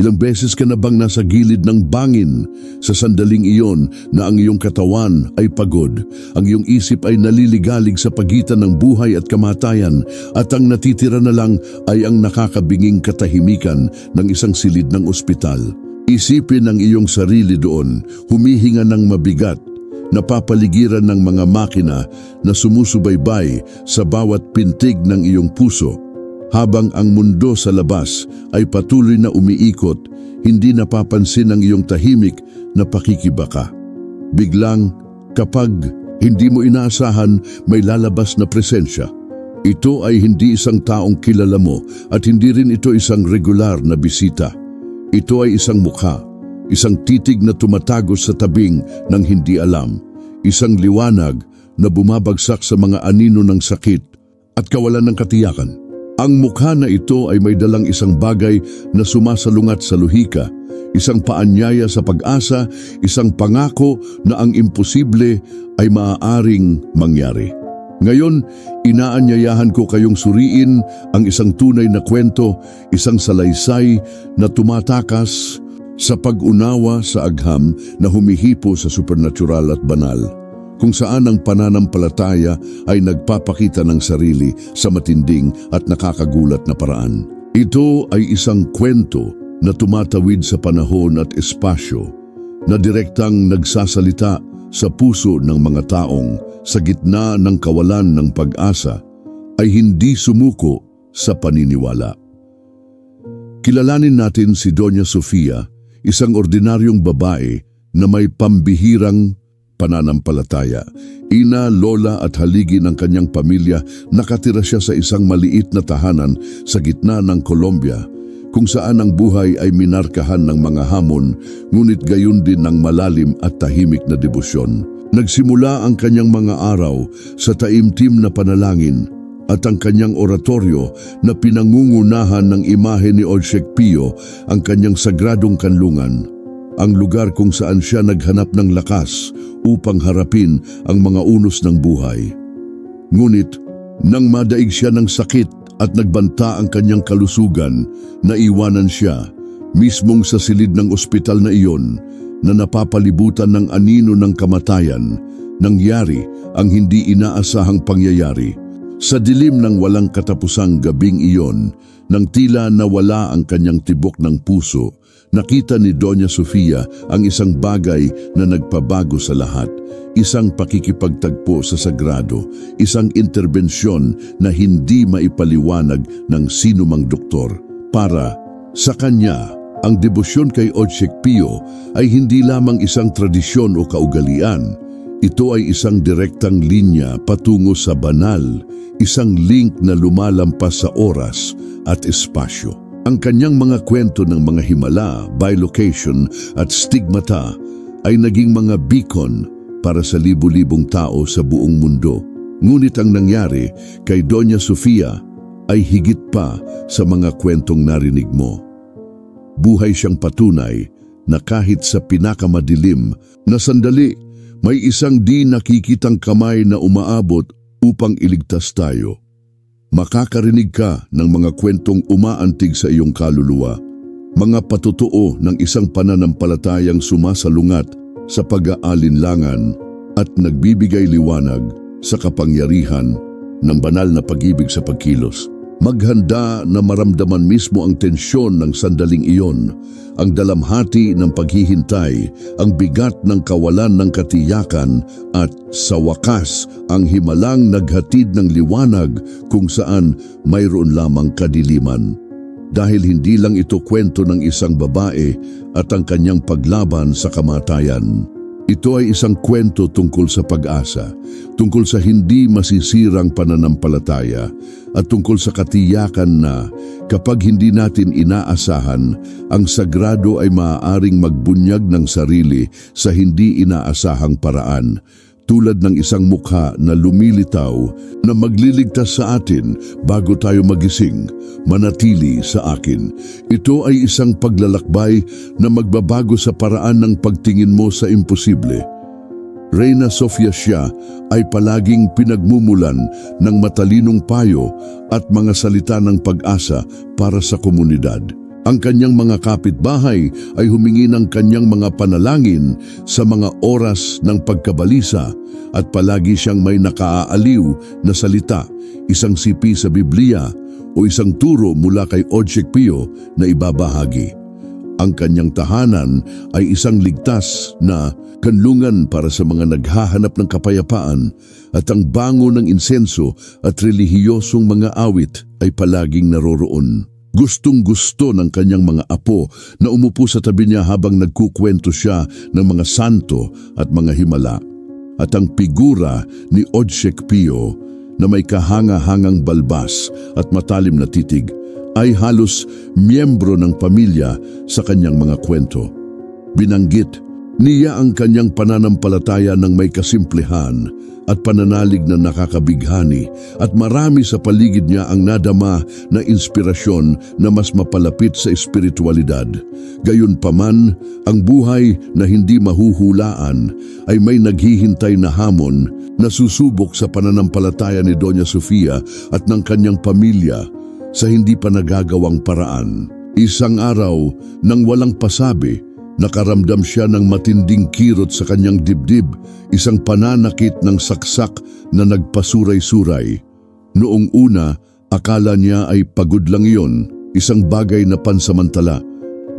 Ilang beses ka na bang nasa gilid ng bangin sa sandaling iyon na ang iyong katawan ay pagod, ang iyong isip ay naliligalig sa pagitan ng buhay at kamatayan, at ang natitira na lang ay ang nakakabinging katahimikan ng isang silid ng ospital? Isipin ang iyong sarili doon, humihinga ng mabigat, napapaligiran ng mga makina na sumusubaybay sa bawat pintig ng iyong puso. Habang ang mundo sa labas ay patuloy na umiikot, hindi napapansin ang iyong tahimik na pakikibaka. Biglang, kapag hindi mo inaasahan, may lalabas na presensya. Ito ay hindi isang taong kilala mo at hindi rin ito isang regular na bisita. Ito ay isang mukha, isang titig na tumatagos sa tabing ng hindi alam, isang liwanag na bumabagsak sa mga anino ng sakit at kawalan ng katiyakan. Ang mukha na ito ay may dalang isang bagay na sumasalungat sa luhika, isang paanyaya sa pag-asa, isang pangako na ang imposible ay maaaring mangyari. Ngayon, inaanyayahan ko kayong suriin ang isang tunay na kwento, isang salaysay na tumatakas sa pag-unawa sa agham na humihipo sa supernatural at banal, kung saan ang pananampalataya ay nagpapakita ng sarili sa matinding at nakakagulat na paraan. Ito ay isang kwento na tumatawid sa panahon at espasyo, na direktang nagsasalita sa puso ng mga taong sa gitna ng kawalan ng pag-asa ay hindi sumuko sa paniniwala. Kilalanin natin si Doña Sofia, isang ordinaryong babae na may pambihirang pananampalataya. Ina, lola at haligi ng kanyang pamilya, nakatira siya sa isang maliit na tahanan sa gitna ng Colombia, kung saan ang buhay ay minarkahan ng mga hamon, ngunit gayon din ng malalim at tahimik na debosyon. Nagsimula ang kanyang mga araw sa taimtim na panalangin at ang kanyang oratoryo na pinangungunahan ng imahe ni Ojciech Pio, ang kanyang sagradong kanlungan, ang lugar kung saan siya naghanap ng lakas upang harapin ang mga unos ng buhay. Ngunit, nang madaig siya ng sakit at nagbanta ang kanyang kalusugan, naiwanan siya, mismong sa silid ng ospital na iyon, na napapalibutan ng anino ng kamatayan. Nangyari ang hindi inaasahang pangyayari. Sa dilim ng walang katapusang gabing iyon, nang tila nawala ang kanyang tibok ng puso, nakita ni Doña Sofia ang isang bagay na nagpabago sa lahat, isang pakikipagtagpo sa sagrado, isang interbensyon na hindi maipaliwanag ng sinumang doktor. Para sa kanya, ang debosyon kay Ojciech Pio ay hindi lamang isang tradisyon o kaugalian. Ito ay isang direktang linya patungo sa banal, isang link na lumalampas sa oras at espasyo. Ang kanyang mga kwento ng mga himala, bilocation at stigmata ay naging mga beacon para sa libu-libong tao sa buong mundo. Ngunit ang nangyari kay Doña Sofia ay higit pa sa mga kwentong narinig mo. Buhay siyang patunay na kahit sa pinakamadilim na sandali, may isang di nakikitang kamay na umaabot upang iligtas tayo. Makakarinig ka ng mga kwentong umaantig sa iyong kaluluwa, mga patotoo ng isang pananampalatayang sumasalungat sa pag-aalinlangan at nagbibigay liwanag sa kapangyarihan ng banal na pag-ibig sa pagkilos. Maghanda na maramdaman mismo ang tensyon ng sandaling iyon, ang dalamhati ng paghihintay, ang bigat ng kawalan ng katiyakan, at sa wakas ang himalang naghatid ng liwanag kung saan mayroon lamang kadiliman. Dahil hindi lang ito kwento ng isang babae at ang kanyang paglaban sa kamatayan. Ito ay isang kwento tungkol sa pag-asa, tungkol sa hindi masisirang pananampalataya, at tungkol sa katiyakan na kapag hindi natin inaasahan, ang sagrado ay maaaring magbunyag ng sarili sa hindi inaasahang paraan, tulad ng isang mukha na lumilitaw na magliligtas sa atin bago tayo magising. Manatili sa akin. Ito ay isang paglalakbay na magbabago sa paraan ng pagtingin mo sa imposible. Reyna Sofia siya ay palaging pinagmumulan ng matalinong payo at mga salita ng pag-asa para sa komunidad. Ang kanyang mga kapitbahay ay humingi ng kanyang mga panalangin sa mga oras ng pagkabalisa at palagi siyang may nakaaaliw na salita, isang sipi sa Biblia o isang turo mula kay Ojek Pio na ibabahagi. Ang kanyang tahanan ay isang ligtas na kanlungan para sa mga naghahanap ng kapayapaan at ang bango ng insenso at relihiyosong mga awit ay palaging naroroon. Gustong-gusto ng kanyang mga apo na umupo sa tabi niya habang nagkukwento siya ng mga santo at mga himala. At ang figura ni Ojek Pio na may kahanga-hangang balbas at matalim na titig ay halos miyembro ng pamilya sa kanyang mga kwento. Binanggit niya ang kanyang pananampalataya ng may kasimplihan at pananalig na nakakabighani at marami sa paligid niya ang nadama na inspirasyon na mas mapalapit sa espiritualidad. Gayunpaman, ang buhay na hindi mahuhulaan ay may naghihintay na hamon na susubok sa pananampalataya ni Doña Sofia at ng kanyang pamilya sa hindi pa nagagawang paraan. Isang araw, nang walang pasabi, nakaramdam siya ng matinding kirot sa kanyang dibdib, isang pananakit ng saksak na nagpasuray-suray. Noong una, akala niya ay pagod lang iyon, isang bagay na pansamantala.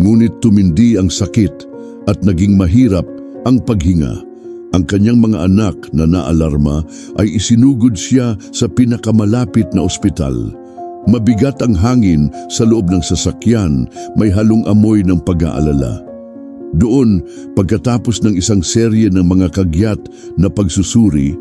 Ngunit tumindi ang sakit at naging mahirap ang paghinga. Ang kanyang mga anak na naalarma ay isinugod siya sa pinakamalapit na ospital. Mabigat ang hangin sa loob ng sasakyan, may halong amoy ng pag-aalala. Doon, pagkatapos ng isang serye ng mga kagyat na pagsusuri,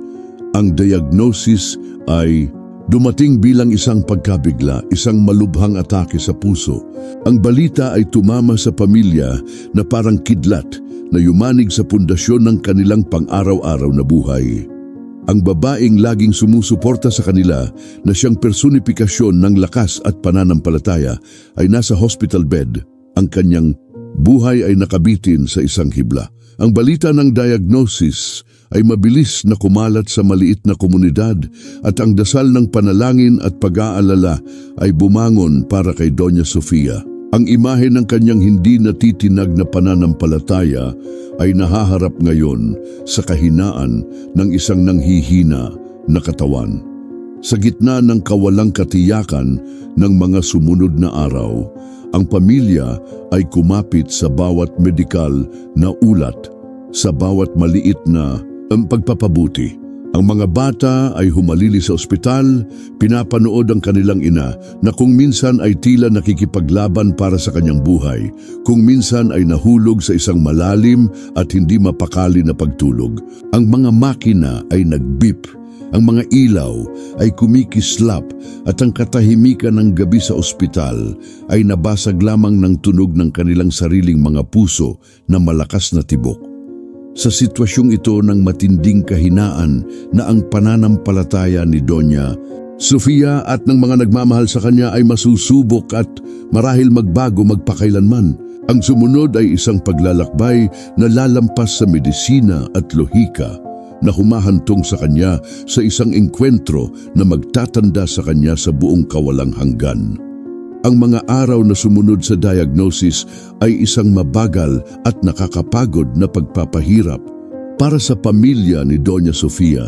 ang diagnosis ay dumating bilang isang pagkabigla, isang malubhang atake sa puso. Ang balita ay tumama sa pamilya na parang kidlat na yumanig sa pundasyon ng kanilang pang-araw-araw na buhay. Ang babaeng laging sumusuporta sa kanila na siyang personifikasyon ng lakas at pananampalataya ay nasa hospital bed. Ang kanyang buhay ay nakabitin sa isang hibla. Ang balita ng diagnosis ay mabilis na kumalat sa maliit na komunidad at ang dasal ng panalangin at pag-aalala ay bumangon para kay Doña Sofia. Ang imahe ng kanyang hindi natitinag na pananampalataya ay nahaharap ngayon sa kahinaan ng isang nanghihina na katawan. Sa gitna ng kawalang katiyakan ng mga sumunod na araw, ang pamilya ay kumapit sa bawat medikal na ulat, sa bawat maliit na pagpapabuti. Ang mga bata ay humalili sa ospital, pinapanood ang kanilang ina na kung minsan ay tila nakikipaglaban para sa kanyang buhay, kung minsan ay nahulog sa isang malalim at hindi mapakali na pagtulog. Ang mga makina ay nag-beep, ang mga ilaw ay kumikislap at ang katahimikan ng gabi sa ospital ay nabasag lamang ng tunog ng kanilang sariling mga puso na malakas na tibok. Sa sitwasyong ito ng matinding kahinaan na ang pananampalataya ni Doña Sofia at ng mga nagmamahal sa kanya ay masusubok at marahil magbago magpakailanman. Ang sumunod ay isang paglalakbay na lalampas sa medisina at lohika na humahantong sa kanya sa isang engkwentro na magtatanda sa kanya sa buong kawalang hanggan. Ang mga araw na sumunod sa diagnosis ay isang mabagal at nakakapagod na pagpapahirap. Para sa pamilya ni Doña Sofia,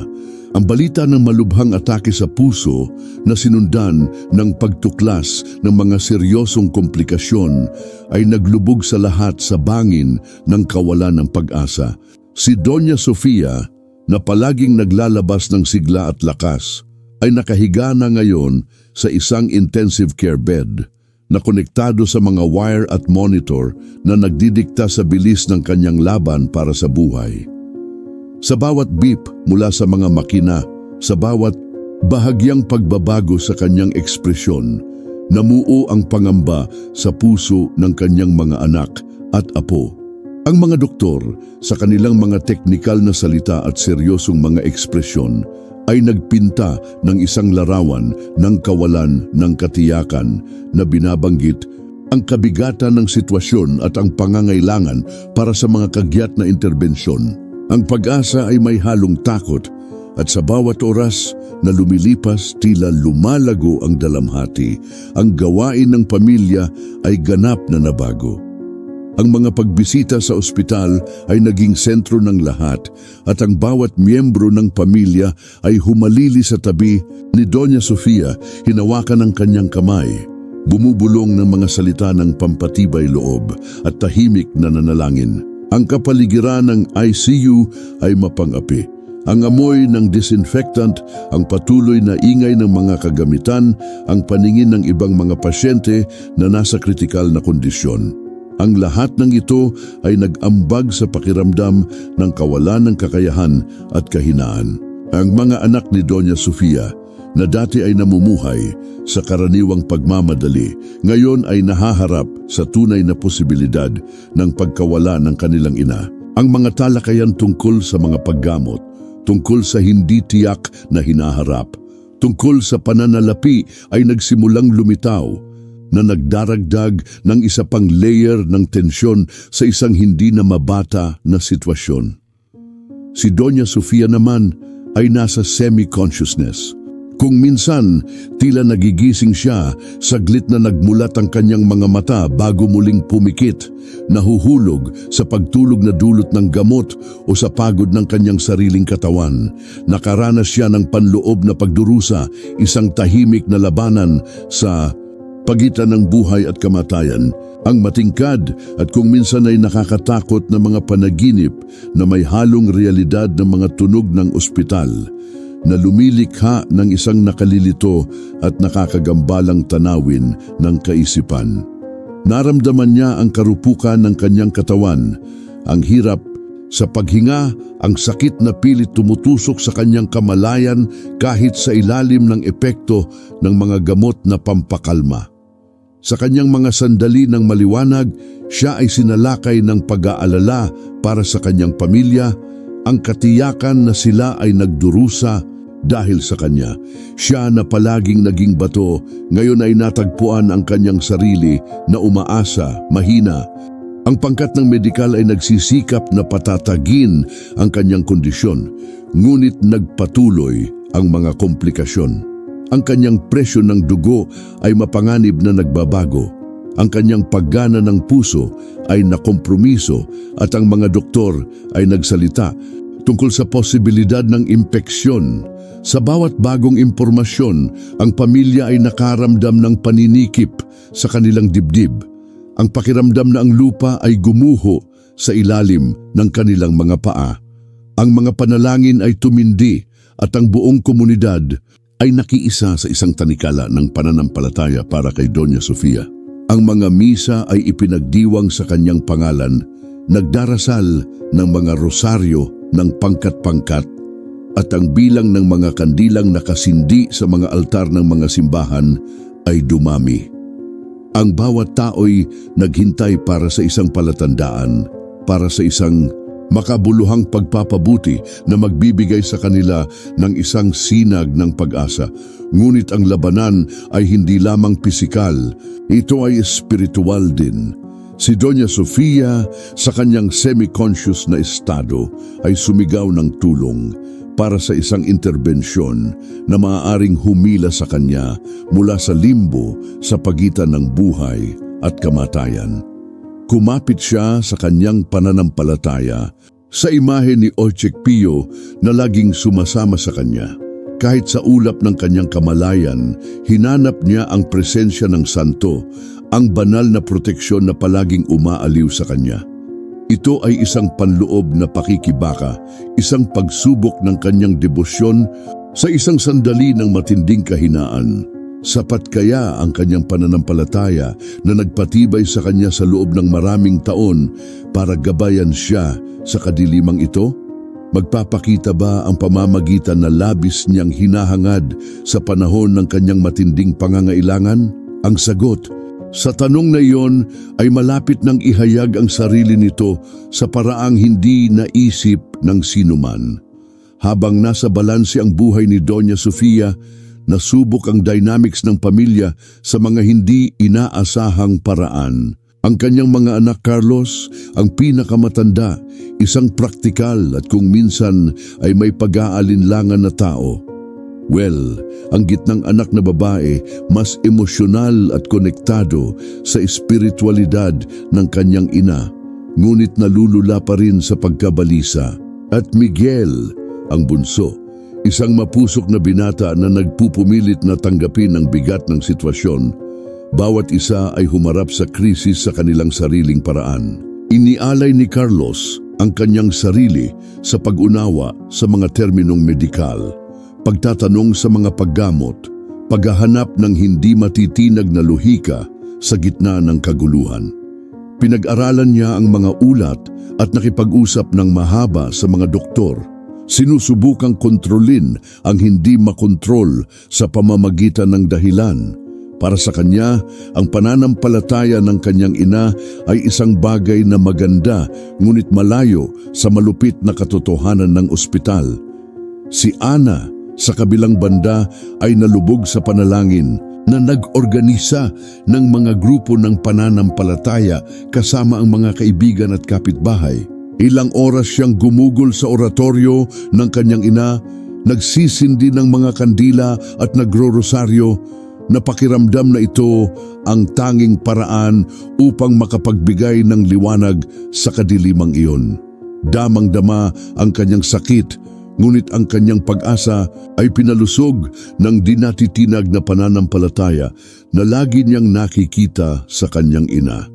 ang balita ng malubhang atake sa puso na sinundan ng pagtuklas ng mga seryosong komplikasyon ay naglubog sa lahat sa bangin ng kawalan ng pag-asa. Si Doña Sofia, na palaging naglalabas ng sigla at lakas, ay nakahiga na ngayon sa isang intensive care bed na konektado sa mga wire at monitor na nagdidikta sa bilis ng kanyang laban para sa buhay. Sa bawat beep mula sa mga makina, sa bawat bahagyang pagbabago sa kanyang ekspresyon, namuo ang pangamba sa puso ng kanyang mga anak at apo. Ang mga doktor, sa kanilang mga teknikal na salita at seryosong mga ekspresyon, ay nagpinta ng isang larawan ng kawalan ng katiyakan na binabanggit ang kabigatan ng sitwasyon at ang pangangailangan para sa mga kagyat na interbensyon. Ang pag-asa ay may halong takot At sa bawat oras na lumilipas, tila lumalago ang dalamhati. Ang gawain ng pamilya ay ganap na nabago. Ang mga pagbisita sa ospital ay naging sentro ng lahat at ang bawat miyembro ng pamilya ay humalili sa tabi ni Doña Sofia, hinawakan ang kanyang kamay. Bumubulong ng mga salita ng pampatibay loob at tahimik na nanalangin. Ang kapaligiran ng ICU ay mapang-api. Ang amoy ng disinfectant, ang patuloy na ingay ng mga kagamitan, ang paningin ng ibang mga pasyente na nasa kritikal na kondisyon. Ang lahat ng ito ay nag-ambag sa pakiramdam ng kawalan ng kakayahan at kahinaan. Ang mga anak ni Doña Sofia na dati ay namumuhay sa karaniwang pagmamadali, ngayon ay nahaharap sa tunay na posibilidad ng pagkawala ng kanilang ina. Ang mga talakayan tungkol sa mga paggamot, tungkol sa hindi tiyak na hinaharap, tungkol sa pananalapi ay nagsimulang lumitaw, na nagdaragdag ng isa pang layer ng tensyon sa isang hindi na mabata na sitwasyon. Si Doña Sofia naman ay nasa semi-consciousness. Kung minsan, tila nagigising siya, saglit na nagmulat ang kanyang mga mata bago muling pumikit, nahuhulog sa pagtulog na dulot ng gamot o sa pagod ng kanyang sariling katawan. Nakaranas siya ng panloob na pagdurusa, isang tahimik na labanan sa pagitan ng buhay at kamatayan, ang matingkad at kung minsan ay nakakatakot na mga panaginip na may halong realidad ng mga tunog ng ospital, na lumilikha ng isang nakalilito at nakakagambalang tanawin ng kaisipan. Naramdaman niya ang karupukan ng kanyang katawan, ang hirap sa paghinga, ang sakit na pilit tumutusok sa kanyang kamalayan kahit sa ilalim ng epekto ng mga gamot na pampakalma. Sa kanyang mga sandali ng maliwanag, siya ay sinalakay ng pag-aalala para sa kanyang pamilya, ang katiyakan na sila ay nagdurusa dahil sa kanya. Siya na palaging naging bato, ngayon ay natagpuan ang kanyang sarili na umaasa, mahina. Ang pangkat ng medikal ay nagsisikap na patatagin ang kanyang kondisyon, ngunit nagpatuloy ang mga komplikasyon. Ang kanyang presyo ng dugo ay mapanganib na nagbabago. Ang kanyang paggana ng puso ay nakompromiso at ang mga doktor ay nagsalita tungkol sa posibilidad ng impeksyon. Sa bawat bagong impormasyon, ang pamilya ay nakaramdam ng paninikip sa kanilang dibdib. Ang pakiramdam na ang lupa ay gumuho sa ilalim ng kanilang mga paa. Ang mga panalangin ay tumindi at ang buong komunidad ay nakiisa sa isang tanikala ng pananampalataya para kay Doña Sofia. Ang mga misa ay ipinagdiwang sa kanyang pangalan, nagdarasal ng mga rosaryo ng pangkat-pangkat, at ang bilang ng mga kandilang nakasindi sa mga altar ng mga simbahan ay dumami. Ang bawat tao'y naghintay para sa isang palatandaan, para sa isang makabuluhang pagpapabuti na magbibigay sa kanila ng isang sinag ng pag-asa. Ngunit ang labanan ay hindi lamang pisikal, ito ay espiritual din. Si Doña Sofia sa kanyang semi-conscious na estado ay sumigaw ng tulong para sa isang interbensyon na maaaring humila sa kanya mula sa limbo sa pagitan ng buhay at kamatayan. Kumapit siya sa kanyang pananampalataya sa imahe ni Ochek Pio na laging sumasama sa kanya. Kahit sa ulap ng kanyang kamalayan, hinanap niya ang presensya ng santo, ang banal na proteksyon na palaging umaaliw sa kanya. Ito ay isang panloob na pakikibaka, isang pagsubok ng kanyang debosyon sa isang sandali ng matinding kahinaan. Sapat kaya ang kanyang pananampalataya na nagpatibay sa kanya sa loob ng maraming taon para gabayan siya sa kadilimang ito? Magpapakita ba ang pamamagitan na labis niyang hinahangad sa panahon ng kanyang matinding pangangailangan? Ang sagot sa tanong na iyon ay malapit nang ihayag ang sarili nito sa paraang hindi naisip ng sinuman. Habang nasa balanse ang buhay ni Doña Sofia, nasubok ang dynamics ng pamilya sa mga hindi inaasahang paraan. Ang kanyang mga anak, Carlos, ang pinakamatanda, isang praktikal at kung minsan ay may pag-aalinlangan na tao. Well, ang gitnang anak na babae mas emosyonal at konektado sa espiritualidad ng kanyang ina, ngunit nalulula pa rin sa pagkabalisa. At Miguel, ang bunso, isang mapusok na binata na nagpupumilit na tanggapin ang bigat ng sitwasyon. Bawat isa ay humarap sa krisis sa kanilang sariling paraan. Inialay ni Carlos ang kanyang sarili sa pag-unawa sa mga terminong medikal, pagtatanong sa mga paggamot, paghahanap ng hindi matitinag na lohika sa gitna ng kaguluhan. Pinag-aralan niya ang mga ulat at nakipag-usap ng mahaba sa mga doktor. Sinusubukang kontrolin ang hindi makontrol sa pamamagitan ng dahilan. Para sa kanya, ang pananampalataya ng kanyang ina ay isang bagay na maganda ngunit malayo sa malupit na katotohanan ng ospital. Si Ana, sa kabilang banda, ay nalubog sa panalangin na nag-organisa ng mga grupo ng pananampalataya kasama ang mga kaibigan at kapitbahay. Ilang oras siyang gumugol sa oratoryo ng kanyang ina, nagsisindi ng mga kandila at nagro-rosaryo. Napakiramdam na ito ang tanging paraan upang makapagbigay ng liwanag sa kadilimang iyon. Damang-dama ang kanyang sakit, ngunit ang kanyang pag-asa ay pinalusog ng dinatitinag na pananampalataya na lagi niyang nakikita sa kanyang ina.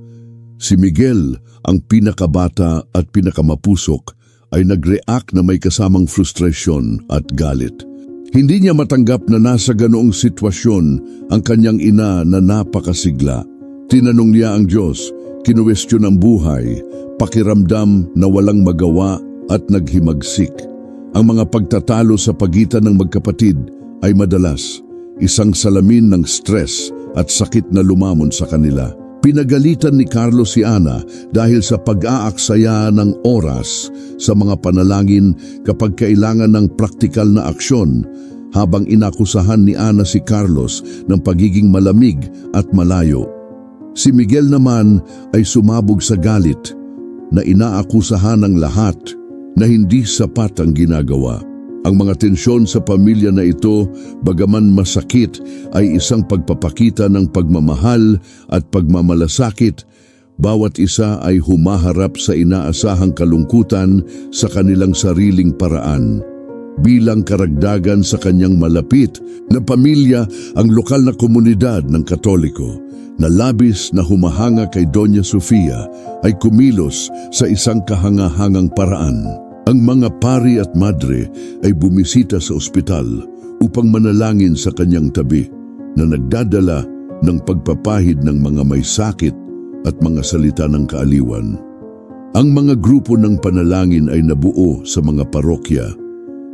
Si Miguel, ang pinakabata at pinakamapusok, ay nag-react na may kasamang frustration at galit. Hindi niya matanggap na nasa ganoong sitwasyon ang kanyang ina na napakasigla. Tinanong niya ang Diyos, kinuwestiyon ang buhay, pakiramdam na walang magawa at naghimagsik. Ang mga pagtatalo sa pagitan ng magkapatid ay madalas isang salamin ng stress at sakit na lumamon sa kanila. Pinagalitan ni Carlos si Ana dahil sa pag-aaksaya ng oras sa mga panalangin kapag kailangan ng praktikal na aksyon, habang inakusahan ni Ana si Carlos ng pagiging malamig at malayo. Si Miguel naman ay sumabog sa galit na inaakusahan ng lahat na hindi sapat ang ginagawa. Ang mga tensyon sa pamilya na ito, bagaman masakit, ay isang pagpapakita ng pagmamahal at pagmamalasakit. Bawat isa ay humaharap sa inaasahang kalungkutan sa kanilang sariling paraan. Bilang karagdagan sa kanyang malapit na pamilya, ang lokal na komunidad ng Katoliko na labis na humahanga kay Doña Sofia ay kumilos sa isang kahangahangang paraan. Ang mga pari at madre ay bumisita sa ospital upang manalangin sa kanyang tabi na nagdadala ng pagpapahid ng mga may sakit at mga salita ng kaaliwan. Ang mga grupo ng panalangin ay nabuo sa mga parokya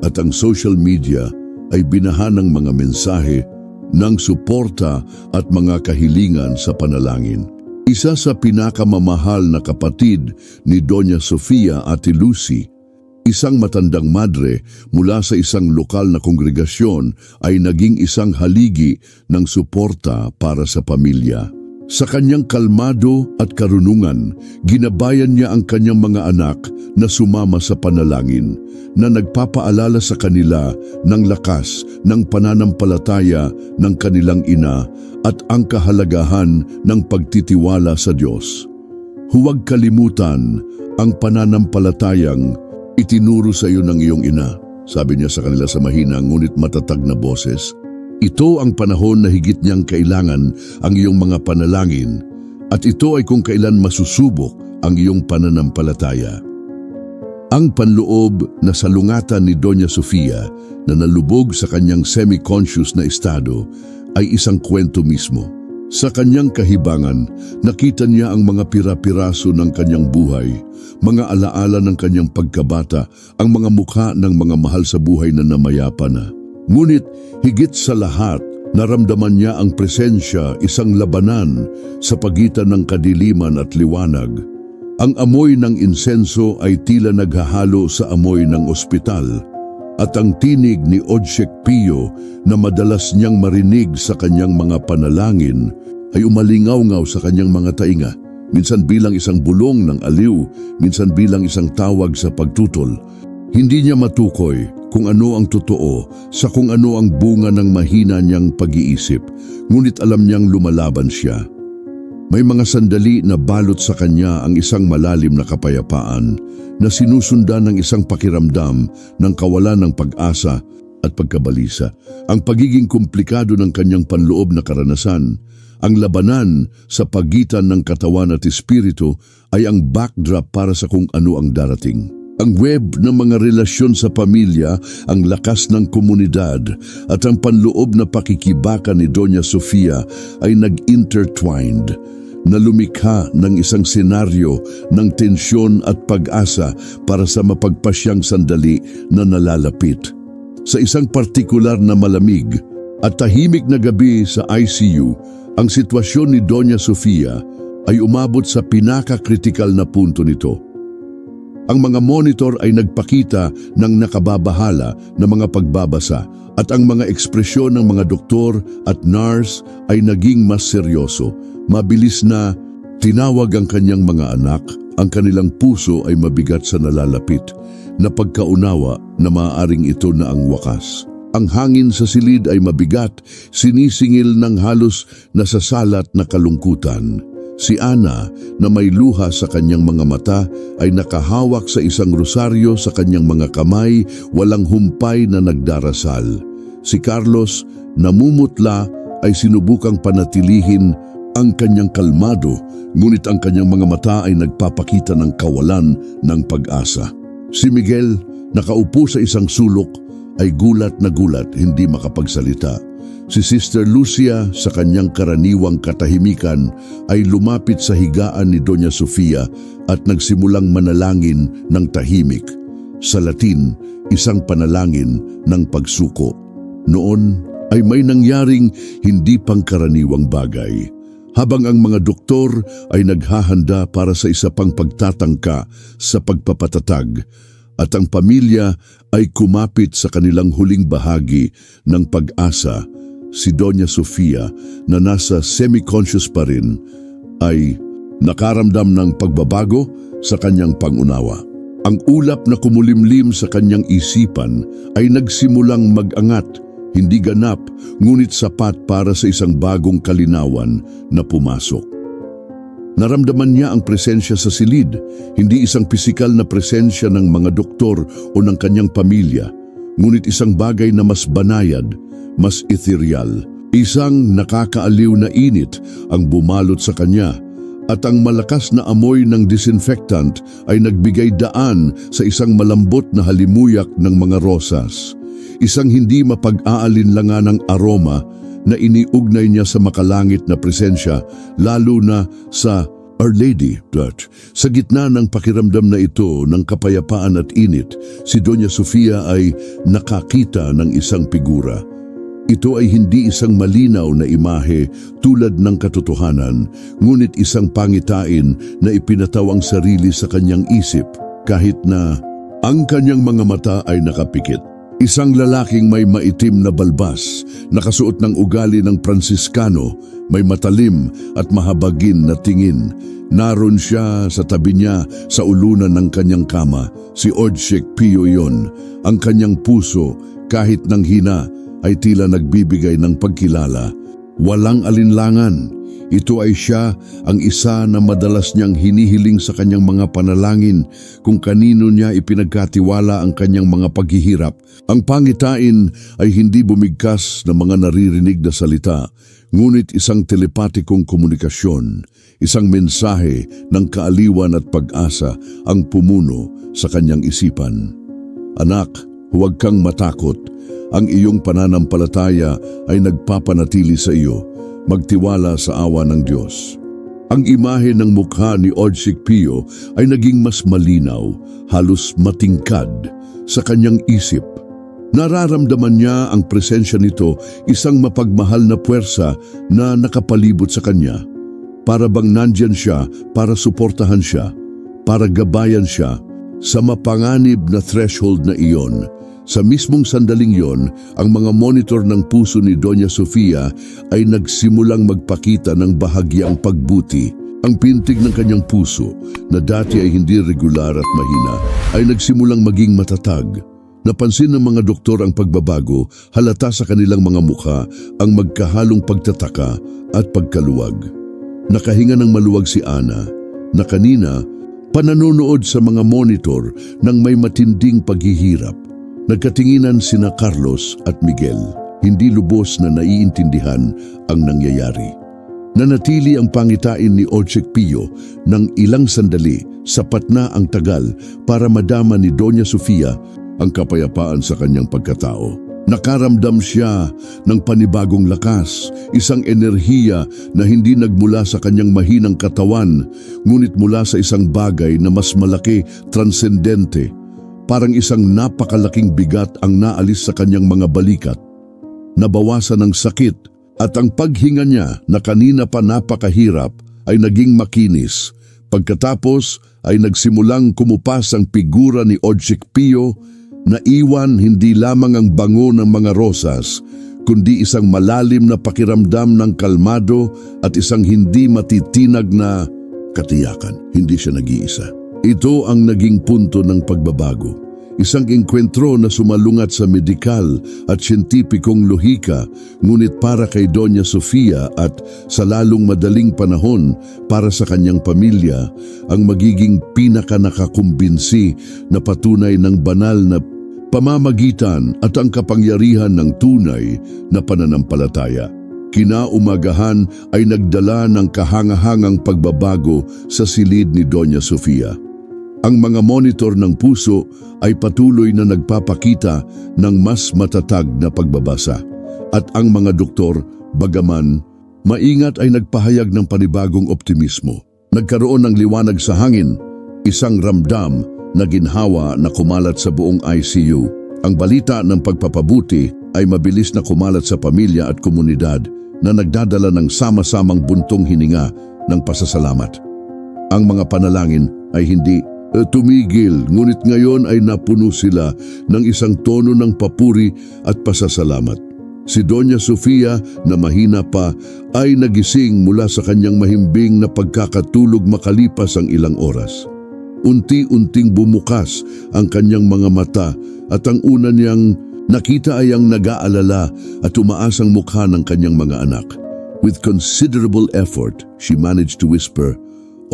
at ang social media ay binahan ng mga mensahe ng suporta at mga kahilingan sa panalangin. Isa sa pinakamamahal na kapatid ni Doña Sofia, Ate Lucy, isang matandang madre mula sa isang lokal na kongregasyon, ay naging isang haligi ng suporta para sa pamilya. Sa kanyang kalmado at karunungan, ginabayan niya ang kanyang mga anak na sumama sa panalangin, na nagpapaalala sa kanila ng lakas ng pananampalataya ng kanilang ina at ang kahalagahan ng pagtitiwala sa Diyos. Huwag kalimutan ang pananampalatayang itinuro sa iyo ng iyong ina, sabi niya sa kanila sa mahinang ngunit matatag na boses. Ito ang panahon na higit niyang kailangan ang iyong mga panalangin, at ito ay kung kailan masusubok ang iyong pananampalataya. Ang panloob na salungatan ni Doña Sofia na nalubog sa kanyang semi-conscious na estado ay isang kwento mismo. Sa kanyang kahibangan, nakita niya ang mga pira-piraso ng kanyang buhay, mga alaala ng kanyang pagkabata, ang mga mukha ng mga mahal sa buhay na namayapa na. Ngunit higit sa lahat, naramdaman niya ang presensya, isang labanan sa pagitan ng kadiliman at liwanag. Ang amoy ng insenso ay tila naghahalo sa amoy ng ospital, at ang tinig ni Odsek Pio na madalas niyang marinig sa kanyang mga panalangin ay umalingaw-ngaw sa kanyang mga tainga. minsan bilang isang bulong ng aliw, minsan bilang isang tawag sa pagtutol. Hindi niya matukoy kung ano ang totoo sa kung ano ang bunga ng mahina niyang pag-iisip, ngunit alam niyang lumalaban siya. May mga sandali na balot sa kanya ang isang malalim na kapayapaan na sinusundan ng isang pakiramdam ng kawalan ng pag-asa at pagkabalisa. Ang pagiging komplikado ng kanyang panloob na karanasan, ang labanan sa pagitan ng katawan at espiritu ay ang backdrop para sa kung ano ang darating. Ang web ng mga relasyon sa pamilya, ang lakas ng komunidad at ang panloob na pakikibaka ni Doña Sofia ay nag-intertwined na lumikha ng isang senaryo ng tensyon at pag-asa para sa mapagpasyang sandali na nalalapit. Sa isang partikular na malamig at tahimik na gabi sa ICU, ang sitwasyon ni Doña Sofia ay umabot sa pinaka-kritikal na punto nito. Ang mga monitor ay nagpakita ng nakababahala na mga pagbabasa at ang mga ekspresyon ng mga doktor at nurse ay naging mas seryoso. Mabilis na tinawag ang kanyang mga anak, ang kanilang puso ay mabigat sa nalalapit, na pagkaunawa na maaaring ito na ang wakas. Ang hangin sa silid ay mabigat, sinisingil ng halos nasasalat na kalungkutan. Si Ana, na may luha sa kanyang mga mata, ay nakahawak sa isang rosaryo sa kanyang mga kamay, walang humpay na nagdarasal. Si Carlos, namumutla, ay sinubukang panatilihin ang kanyang kalmado, ngunit ang kanyang mga mata ay nagpapakita ng kawalan ng pag-asa. Si Miguel, nakaupo sa isang sulok, ay gulat na gulat, hindi makapagsalita. Si Sister Lucia, sa kanyang karaniwang katahimikan, ay lumapit sa higaan ni Doña Sofia at nagsimulang manalangin ng tahimik. Sa Latin, isang panalangin ng pagsuko. Noon ay may nangyaring hindi pangkaraniwang bagay. Habang ang mga doktor ay naghahanda para sa isa pang pagtatangka sa pagpapatatag, at ang pamilya ay kumapit sa kanilang huling bahagi ng pag-asa, si Doña Sofia, na nasa semi-conscious pa rin, ay nakaramdam ng pagbabago sa kanyang pangunawa. Ang ulap na kumulimlim sa kanyang isipan ay nagsimulang mag-angat, hindi ganap, ngunit sapat para sa isang bagong kalinawan na pumasok. Naramdaman niya ang presensya sa silid, hindi isang pisikal na presensya ng mga doktor o ng kanyang pamilya, ngunit isang bagay na mas banayad, mas ethereal. Isang nakakaaliw na init ang bumalot sa kanya, at ang malakas na amoy ng disinfectant ay nagbigay daan sa isang malambot na halimuyak ng mga rosas. Isang hindi mapag-aalinlangan ng aroma na iniugnay niya sa makalangit na presensya, lalo na sa Our Lady. Sa gitna ng pakiramdam na ito ng kapayapaan at init, si Doña Sofia ay nakakita ng isang figura. Ito ay hindi isang malinaw na imahe tulad ng katotohanan, ngunit isang pangitain na ipinataw ang sarili sa kanyang isip kahit na ang kanyang mga mata ay nakapikit. Isang lalaking may maitim na balbas, nakasuot ng ugali ng Pransiskano, may matalim at mahabagin na tingin. Naroon siya sa tabi niya sa ulunan ng kanyang kama. Si Wojciech Pio yon. Ang kanyang puso, kahit nang hina, ay tila nagbibigay ng pagkilala. Walang alinlangan. Ito ay siya, ang isa na madalas niyang hinihiling sa kanyang mga panalangin, kung kanino niya ipinagkatiwala ang kanyang mga paghihirap. Ang pangitain ay hindi bumigkas na mga naririnig na salita, ngunit isang telepatikong komunikasyon, isang mensahe ng kaaliwan at pag-asa ang pumuno sa kanyang isipan. Anak, huwag kang matakot. Ang iyong pananampalataya ay nagpapanatili sa iyo. Magtiwala sa awa ng Diyos. Ang imahe ng mukha ni Wojciech Pio ay naging mas malinaw, halos matingkad sa kanyang isip. Nararamdaman niya ang presensya nito, isang mapagmahal na puwersa na nakapalibot sa kanya. Para bang nandyan siya para suportahan siya, para gabayan siya sa mapanganib na threshold na iyon. Sa mismong sandaling yon, ang mga monitor ng puso ni Doña Sofia ay nagsimulang magpakita ng bahagyang pagbuti. Ang pintig ng kanyang puso, na dati ay hindi regular at mahina, ay nagsimulang maging matatag. Napansin ng mga doktor ang pagbabago, halata sa kanilang mga mukha ang magkahalong pagtataka at pagkaluwag. Nakahinga ng maluwag si Ana, na kanina pananonood sa mga monitor ng may matinding paghihirap. Nagkatinginan sina Carlos at Miguel, hindi lubos na naiintindihan ang nangyayari. Nanatili ang pangitain ni Ojek Pio ng ilang sandali, sapat na ang tagal para madama ni Doña Sofia ang kapayapaan sa kanyang pagkatao. Nakaramdam siya ng panibagong lakas, isang enerhiya na hindi nagmula sa kanyang mahinang katawan, ngunit mula sa isang bagay na mas malaki, transcendente. Parang isang napakalaking bigat ang naalis sa kanyang mga balikat. Nabawasan ng sakit at ang paghinga niya na kanina pa napakahirap ay naging makinis. Pagkatapos ay nagsimulang kumupas ang figura ni Ojek Pio na iwan hindi lamang ang bango ng mga rosas, kundi isang malalim na pakiramdam ng kalmado at isang hindi matitinag na katiyakan. Hindi siya nag-iisa. Ito ang naging punto ng pagbabago. Isang engkwentro na sumalungat sa medikal at siyentipikong lohika, ngunit para kay Doña Sofia at sa lalong madaling panahon para sa kanyang pamilya, ang magiging pinakanakakumbinsi na patunay ng banal na pamamagitan at ang kapangyarihan ng tunay na pananampalataya. Kinaumagahan ay nagdala ng kahangahangang pagbabago sa silid ni Doña Sofia. Ang mga monitor ng puso ay patuloy na nagpapakita ng mas matatag na pagbabasa. At ang mga doktor, bagaman maingat, ay nagpahayag ng panibagong optimismo. Nagkaroon ng liwanag sa hangin, isang ramdam na ginhawa na kumalat sa buong ICU. Ang balita ng pagpapabuti ay mabilis na kumalat sa pamilya at komunidad na nagdadala ng sama-samang buntong hininga ng pasasalamat. Ang mga panalangin ay hindi tumigil, ngunit ngayon ay napuno sila ng isang tono ng papuri at pasasalamat. Si Doña Sofia na mahina pa ay nagising mula sa kanyang mahimbing na pagkakatulog makalipas ang ilang oras. Unti-unting bumukas ang kanyang mga mata at ang una niyang nakita ay ang nag-aalala at umaasang mukha ng kanyang mga anak. With considerable effort, she managed to whisper,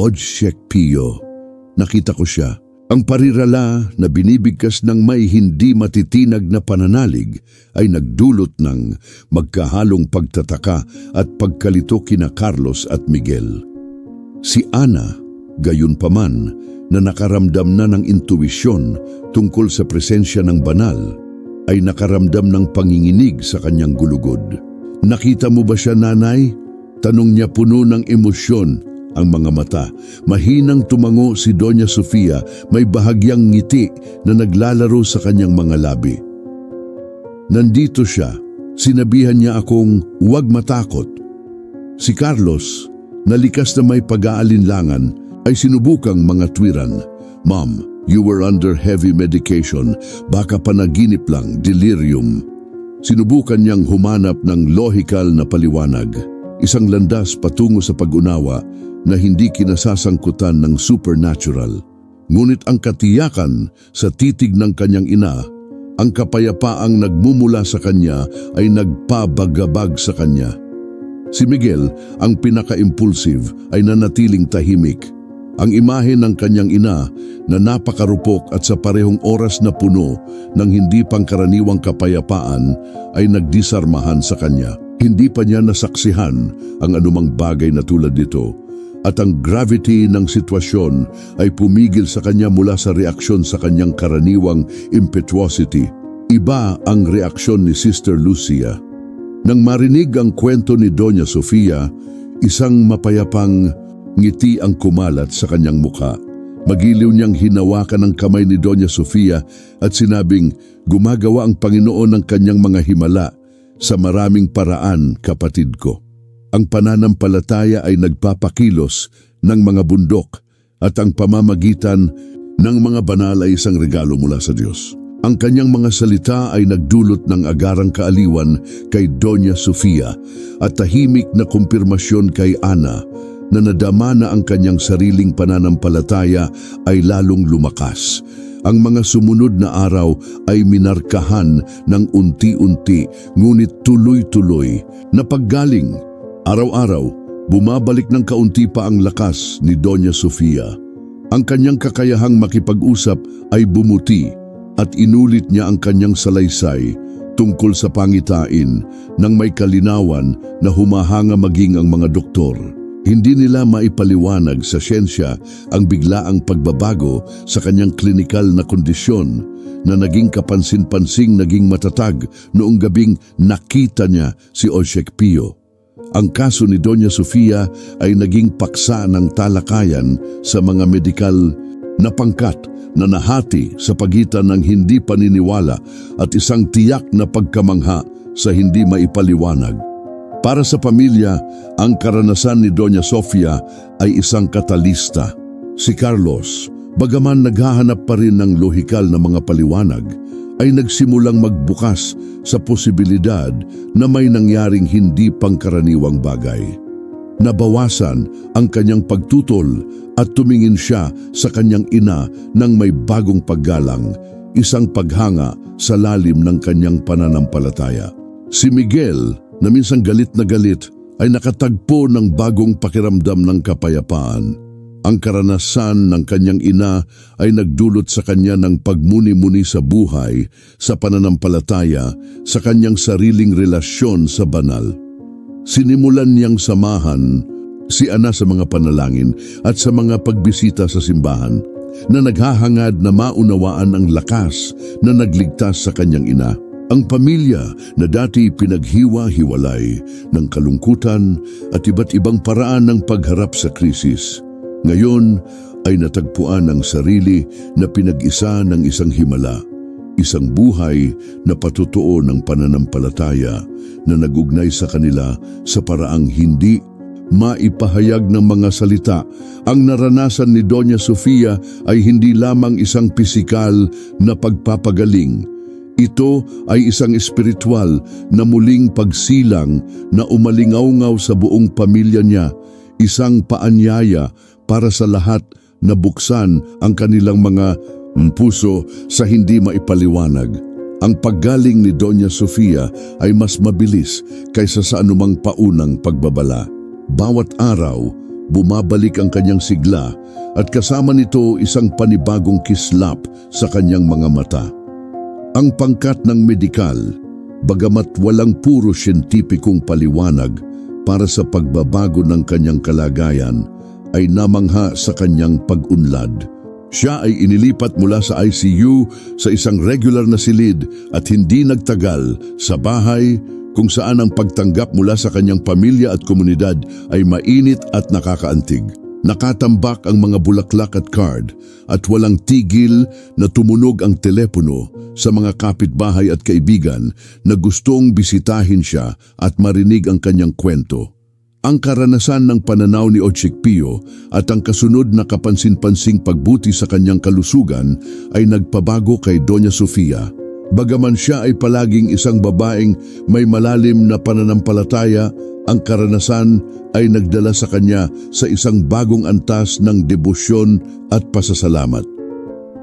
"Ojek Pio." Nakita ko siya. Ang parirala na binibigkas ng may hindi matitinag na pananalig ay nagdulot ng magkahalong pagtataka at pagkalito kina Carlos at Miguel. Si Ana, gayunpaman, na nakaramdam na ng intuwisyon tungkol sa presensya ng banal, ay nakaramdam ng panginginig sa kanyang gulugod. "Nakita mo ba siya, nanay?" Tanong niya, puno ng emosyon ang mga mata. Mahinang tumango si Doña Sofia, may bahagyang ngiti na naglalaro sa kanyang mga labi. "Nandito siya. Sinabihan niya akong huwag matakot." Si Carlos, na likas na may pag-aalinlangan, ay sinubukang mga tuwiran. "Mom, you were under heavy medication. Baka panaginip lang, delirium." Sinubukan niyang humanap ng lohikal na paliwanag. Isang landas patungo sa pag-unawa na hindi kinasasangkutan ng supernatural. Ngunit ang katiyakan sa titig ng kanyang ina, ang kapayapaang nagmumula sa kanya ay nagpabagabag sa kanya. Si Miguel, ang pinaka-impulsive, ay nanatiling tahimik. Ang imahe ng kanyang ina na napakarupok at sa parehong oras na puno ng hindi pangkaraniwang kapayapaan ay nagdisarmahan sa kanya. Hindi pa niya nasaksihan ang anumang bagay na tulad nito, at ang gravity ng sitwasyon ay pumigil sa kanya mula sa reaksyon sa kanyang karaniwang impetuosity. Iba ang reaksyon ni Sister Lucia. Nang marinig ang kwento ni Doña Sofia, isang mapayapang ngiti ang kumalat sa kanyang mukha. Magiliw niyang hinawakan ang kamay ni Doña Sofia at sinabing, "Gumagawa ang Panginoon ng kanyang mga himala sa maraming paraan, kapatid ko." Ang pananampalataya ay nagpapakilos ng mga bundok at ang pamamagitan ng mga banal ay isang regalo mula sa Diyos. Ang kanyang mga salita ay nagdulot ng agarang kaaliwan kay Doña Sofia at tahimik na kumpirmasyon kay Ana na nadama na ang kanyang sariling pananampalataya ay lalong lumakas. Ang mga sumunod na araw ay minarkahan ng unti-unti ngunit tuloy-tuloy na paggaling. Araw-araw, bumabalik ng kaunti pa ang lakas ni Doña Sofia. Ang kanyang kakayahang makipag-usap ay bumuti at inulit niya ang kanyang salaysay tungkol sa pangitain nang may kalinawan na humahanga maging ang mga doktor. Hindi nila maipaliwanag sa siyensya ang biglaang pagbabago sa kanyang klinikal na kondisyon na naging kapansin-pansing naging matatag noong gabing nakita niya si Ojciech Pio. Ang kaso ni Doña Sofia ay naging paksa ng talakayan sa mga medikal na pangkat na nahati sa pagitan ng hindi paniniwala at isang tiyak na pagkamangha sa hindi maipaliwanag. Para sa pamilya, ang karanasan ni Doña Sofia ay isang katalista. Si Carlos, bagaman naghahanap pa rin ng lohikal na mga paliwanag, ay nagsimulang magbukas sa posibilidad na may nangyaring hindi pangkaraniwang bagay. Nabawasan ang kanyang pagtutol at tumingin siya sa kanyang ina ng may bagong paggalang, isang paghanga sa lalim ng kanyang pananampalataya. Si Miguel, na minsang galit na galit, ay nakatagpo ng bagong pakiramdam ng kapayapaan. Ang karanasan ng kanyang ina ay nagdulot sa kanya ng pagmuni-muni sa buhay, sa pananampalataya, sa kanyang sariling relasyon sa banal. Sinimulan niyang samahan si Ana sa mga panalangin at sa mga pagbisita sa simbahan na naghahangad na maunawaan ang lakas na nagligtas sa kanyang ina. Ang pamilya na dati pinaghiwa-hiwalay ng kalungkutan at iba't ibang paraan ng pagharap sa krisis, ngayon ay natagpuan ang sarili na pinag-isa ng isang himala, isang buhay na patutuo ng pananampalataya na nagugnay sa kanila sa paraang hindi maipahayag ng mga salita. Ang naranasan ni Doña Sofia ay hindi lamang isang pisikal na pagpapagaling. Ito ay isang espiritual na muling pagsilang na umalingaw-ngaw sa buong pamilya niya, isang paanyaya para sa lahat na buksan ang kanilang mga puso sa hindi maipaliwanag. Ang paggaling ni Doña Sofia ay mas mabilis kaysa sa anumang paunang pagbabala. Bawat araw, bumabalik ang kanyang sigla at kasama nito isang panibagong kislap sa kanyang mga mata. Ang pangkat ng medikal, bagamat walang puro siyentipikong paliwanag para sa pagbabago ng kanyang kalagayan, ay namangha sa kanyang pag-unlad. Siya ay inilipat mula sa ICU sa isang regular na silid at hindi nagtagal sa bahay kung saan ang pagtanggap mula sa kanyang pamilya at komunidad ay mainit at nakakaantig. Nakatambak ang mga bulaklak at card at walang tigil na tumunog ang telepono sa mga kapitbahay at kaibigan na gustong bisitahin siya at marinig ang kanyang kwento. Ang karanasan ng pananaw ni Ojciech Pio at ang kasunod na kapansin-pansing pagbuti sa kanyang kalusugan ay nagpabago kay Doña Sofia. Bagaman siya ay palaging isang babaeng may malalim na pananampalataya, ang karanasan ay nagdala sa kanya sa isang bagong antas ng debosyon at pasasalamat.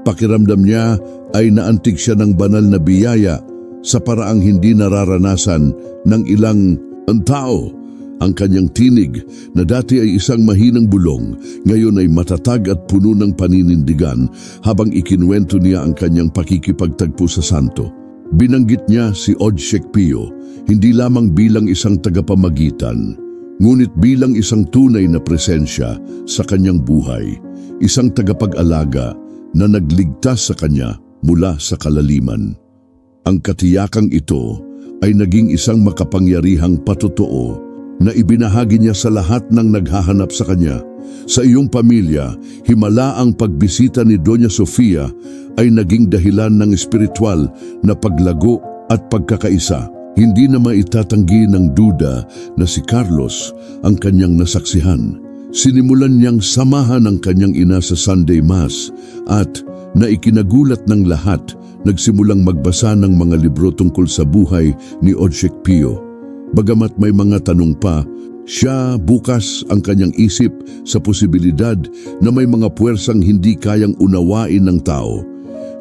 Pakiramdam niya ay naantig siya ng banal na biyaya sa paraang hindi nararanasan ng ilang tao. Ang kanyang tinig na dati ay isang mahinang bulong, ngayon ay matatag at puno ng paninindigan habang ikinuwento niya ang kanyang pakikipagtagpo sa santo. Binanggit niya si Ojciech Pio hindi lamang bilang isang tagapamagitan, ngunit bilang isang tunay na presensya sa kanyang buhay, isang tagapag-alaga na nagligtas sa kanya mula sa kalaliman. Ang katiyakang ito ay naging isang makapangyarihang patotoo na ibinahagi niya sa lahat ng naghahanap sa kanya. Sa iyong pamilya, himala ang pagbisita ni Doña Sofia ay naging dahilan ng espiritual na paglago at pagkakaisa. Hindi na maitatanggi ng duda na si Carlos ang kanyang nasaksihan. Sinimulan niyang samahan ang kanyang ina sa Sunday Mass at naikinagulat ng lahat, nagsimulang magbasa ng mga libro tungkol sa buhay ni Ojciech Pio. Bagamat may mga tanong pa, Siya bukas ang kanyang isip sa posibilidad na may mga puwersang hindi kayang unawain ng tao.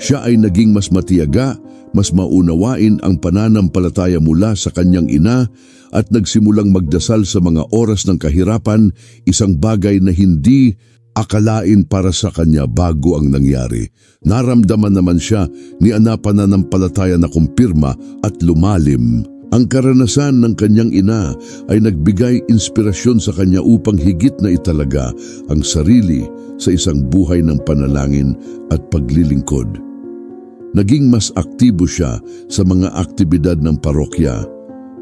Siya ay naging mas matiyaga, mas maunawain ang pananampalataya mula sa kanyang ina at nagsimulang magdasal sa mga oras ng kahirapan, isang bagay na hindi akalain para sa kanya bago ang nangyari. Naramdaman naman siya ni Ana pananampalataya na kumpirma at lumalim. Ang karanasan ng kanyang ina ay nagbigay inspirasyon sa kanya upang higit na italaga ang sarili sa isang buhay ng panalangin at paglilingkod. Naging mas aktibo siya sa mga aktibidad ng parokya,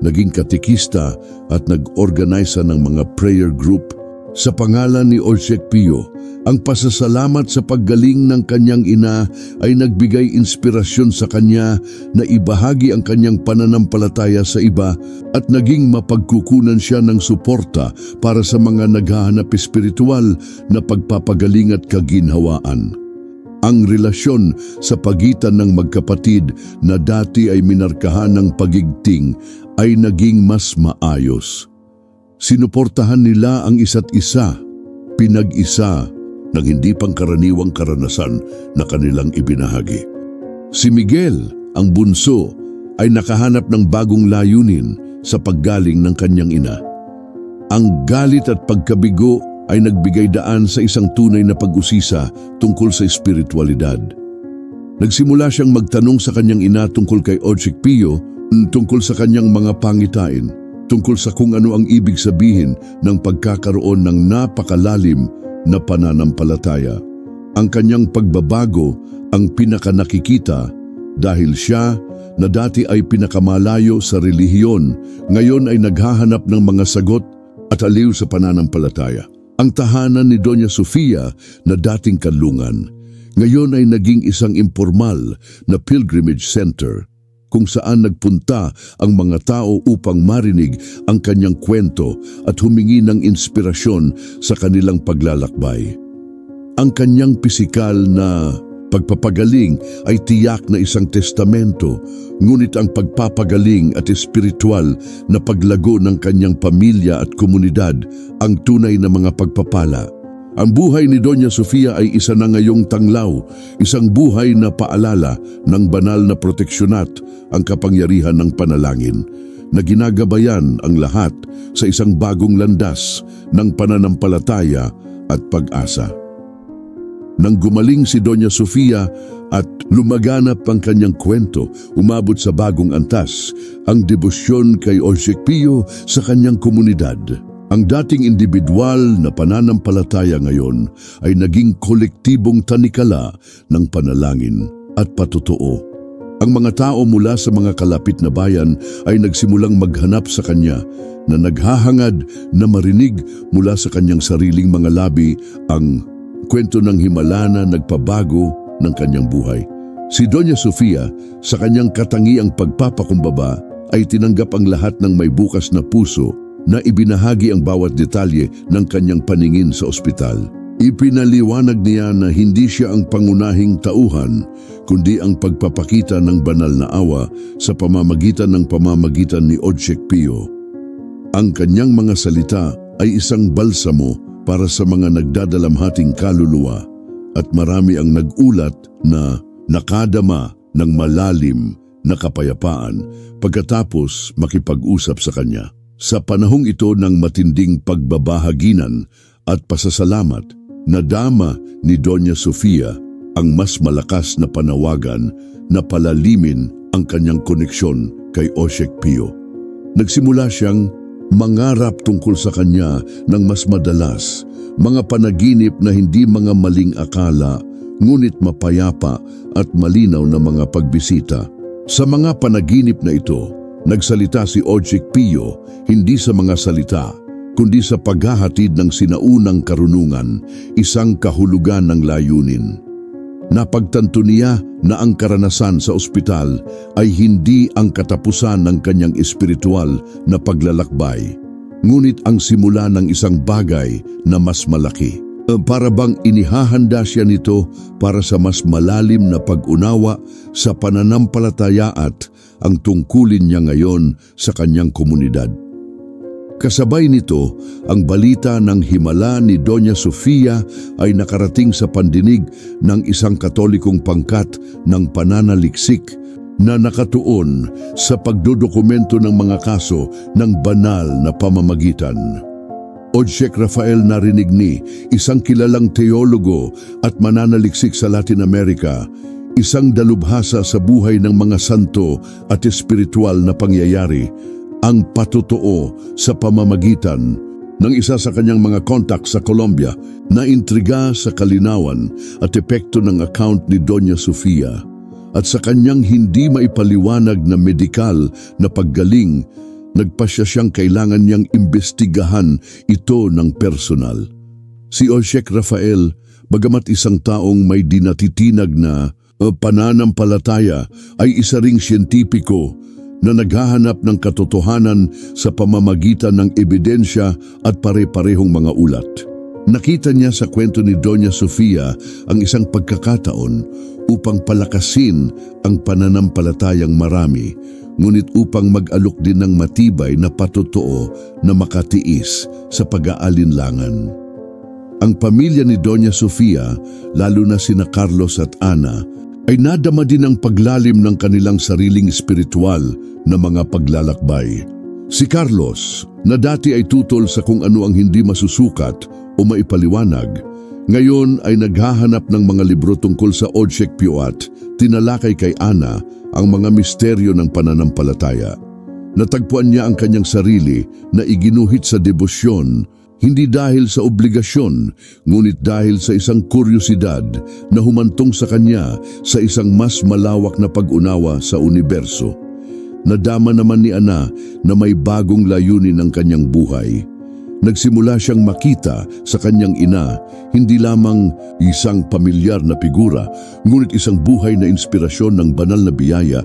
naging katekista at nag-organisa ng mga prayer group. Sa pangalan ni Ojek Pio, ang pasasalamat sa paggaling ng kanyang ina ay nagbigay inspirasyon sa kanya na ibahagi ang kanyang pananampalataya sa iba at naging mapagkukunan siya ng suporta para sa mga naghahanap espiritual na pagpapagaling at kaginhawaan. Ang relasyon sa pagitan ng magkapatid na dati ay minarkahan ng pagigting ay naging mas maayos. Sinuportahan nila ang isa't isa, pinag-isa ng hindi pangkaraniwang karanasan na kanilang ibinahagi. Si Miguel, ang bunso, ay nakahanap ng bagong layunin sa paggaling ng kanyang ina. Ang galit at pagkabigo ay nagbigay daan sa isang tunay na pag-usisa tungkol sa espiritualidad. Nagsimula siyang magtanong sa kanyang ina tungkol kay Ojek Pio, tungkol sa kanyang mga pangitain, tungkol sa kung ano ang ibig sabihin ng pagkakaroon ng napakalalim na pananampalataya. Ang kanyang pagbabago ang pinakanakikita dahil siya na dati ay pinakamalayo sa relihiyon, ngayon ay naghahanap ng mga sagot at aliw sa pananampalataya. Ang tahanan ni Doña Sofia na dating kanlungan, ngayon ay naging isang impormal na pilgrimage center kung saan nagpunta ang mga tao upang marinig ang kanyang kwento at humingi ng inspirasyon sa kanilang paglalakbay. Ang kanyang pisikal na pagpapagaling ay tiyak na isang testamento, ngunit ang pagpapagaling at espiritual na paglago ng kanyang pamilya at komunidad ang tunay na mga pagpapala. Ang buhay ni Doña Sofia ay isa na ngayong tanglaw, isang buhay na paalala ng banal na proteksyon at ang kapangyarihan ng panalangin, na ginagabayan ang lahat sa isang bagong landas ng pananampalataya at pag-asa. Nang gumaling si Doña Sofia at lumaganap ang kanyang kwento, umabot sa bagong antas ang debosyon kay Ojek Pio sa kanyang komunidad. Ang dating individual na pananampalataya ngayon ay naging kolektibong tanikala ng panalangin at patotoo. Ang mga tao mula sa mga kalapit na bayan ay nagsimulang maghanap sa kanya, na naghahangad na marinig mula sa kanyang sariling mga labi ang kwento ng himala na nagpabago ng kanyang buhay. Si Doña Sofia, sa kanyang katangiang pagpapakumbaba, ay tinanggap ang lahat ng may bukas na puso na ibinahagi ang bawat detalye ng kanyang paningin sa ospital. Ipinaliwanag niya na hindi siya ang pangunahing tauhan, kundi ang pagpapakita ng banal na awa sa pamamagitan ni Ojek Pio. Ang kanyang mga salita ay isang balsamo para sa mga nagdadalamhating kaluluwa, at marami ang nagulat na nakadama ng malalim na kapayapaan pagkatapos makipag-usap sa kanya. Sa panahong ito ng matinding pagbabahaginan at pasasalamat, nadama ni Doña Sofia ang mas malakas na panawagan na palalimin ang kanyang koneksyon kay Ojek Pio. Nagsimula siyang mangarap tungkol sa kanya ng mas madalas, mga panaginip na hindi mga maling akala, ngunit mapayapa at malinaw na mga pagbisita. Sa mga panaginip na ito, nagsalita si Ojek Pio hindi sa mga salita, kundi sa paghahatid ng sinaunang karunungan, isang kahulugan ng layunin. Napagtanto niya na ang karanasan sa ospital ay hindi ang katapusan ng kanyang espiritual na paglalakbay, ngunit ang simula ng isang bagay na mas malaki. Para bang inihahanda siya nito para sa mas malalim na pag-unawa sa pananampalataya at ang tungkulin niya ngayon sa kanyang komunidad. Kasabay nito, ang balita ng himala ni Doña Sofia ay nakarating sa pandinig ng isang Katolikong pangkat ng pananaliksik na nakatuon sa pagdodokumento ng mga kaso ng banal na pamamagitan. Ojek Rafael narinig ni isang kilalang teologo at mananaliksik sa Latin America, isang dalubhasa sa buhay ng mga santo at espiritual na pangyayari, ang patotoo sa pamamagitan ng isa sa kanyang mga kontak sa Colombia na intriga sa kalinawan at epekto ng account ni Doña Sofia at sa kanyang hindi maipaliwanag na medikal na paggaling, nagpasya siyang kailangan niyang imbestigahan ito ng personal. Si Ojek Rafael, bagamat isang taong may dinatitinag na pananampalataya, ay isa ring siyentipiko na naghahanap ng katotohanan sa pamamagitan ng ebidensya at pare-parehong mga ulat. Nakita niya sa kwento ni Doña Sofia ang isang pagkakataon upang palakasin ang pananampalatayang marami, ngunit upang mag-alok din ng matibay na patotoo na makatiis sa pag-aalinlangan. Ang pamilya ni Doña Sofia, lalo na sina Carlos at Ana, ay nadama din ang paglalim ng kanilang sariling espiritual na mga paglalakbay. Si Carlos, na dati ay tutol sa kung ano ang hindi masusukat o maipaliwanag, ngayon ay naghahanap ng mga libro tungkol sa Ojek Pio at tinalakay kay Ana ang mga misteryo ng pananampalataya. Natagpuan niya ang kanyang sarili na iginuhit sa debosyon, hindi dahil sa obligasyon, ngunit dahil sa isang kuryosidad na humantong sa kanya sa isang mas malawak na pag-unawa sa universo. Nadama naman ni Ana na may bagong layunin ng kanyang buhay. Nagsimula siyang makita sa kanyang ina, hindi lamang isang pamilyar na figura, ngunit isang buhay na inspirasyon ng banal na biyaya.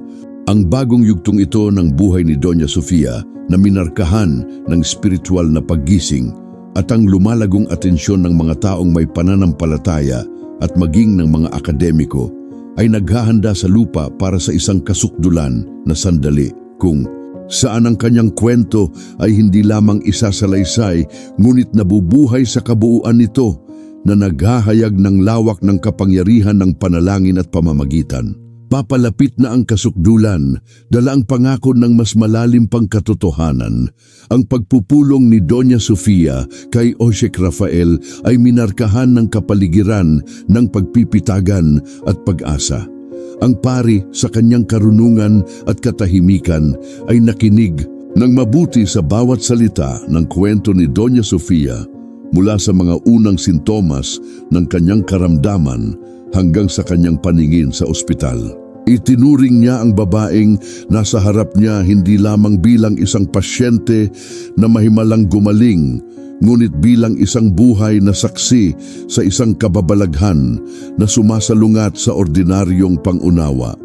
Ang bagong yugtong ito ng buhay ni Doña Sofia na minarkahan ng spiritual na paggising at ang lumalagong atensyon ng mga taong may pananampalataya at maging ng mga akademiko ay naghahanda sa lupa para sa isang kasukdulan na sandali kung saan ang kanyang kwento ay hindi lamang isasalaysay ngunit nabubuhay sa kabuuan nito na naghahayag ng lawak ng kapangyarihan ng panalangin at pamamagitan. Papalapit na ang kasukdulan, dala ang pangako ng mas malalim pang katotohanan. Ang pagpupulong ni Doña Sofia kay Ojek Rafael ay minarkahan ng kapaligiran ng pagpipitagan at pag-asa. Ang pari sa kanyang karunungan at katahimikan ay nakinig ng mabuti sa bawat salita ng kwento ni Doña Sofia mula sa mga unang sintomas ng kanyang karamdaman hanggang sa kanyang paningin sa ospital. Itinuring niya ang babaeng nasa harap niya hindi lamang bilang isang pasyente na mahimalang gumaling, ngunit bilang isang buhay na saksi sa isang kababalaghan na sumasalungat sa ordinaryong pangunawa.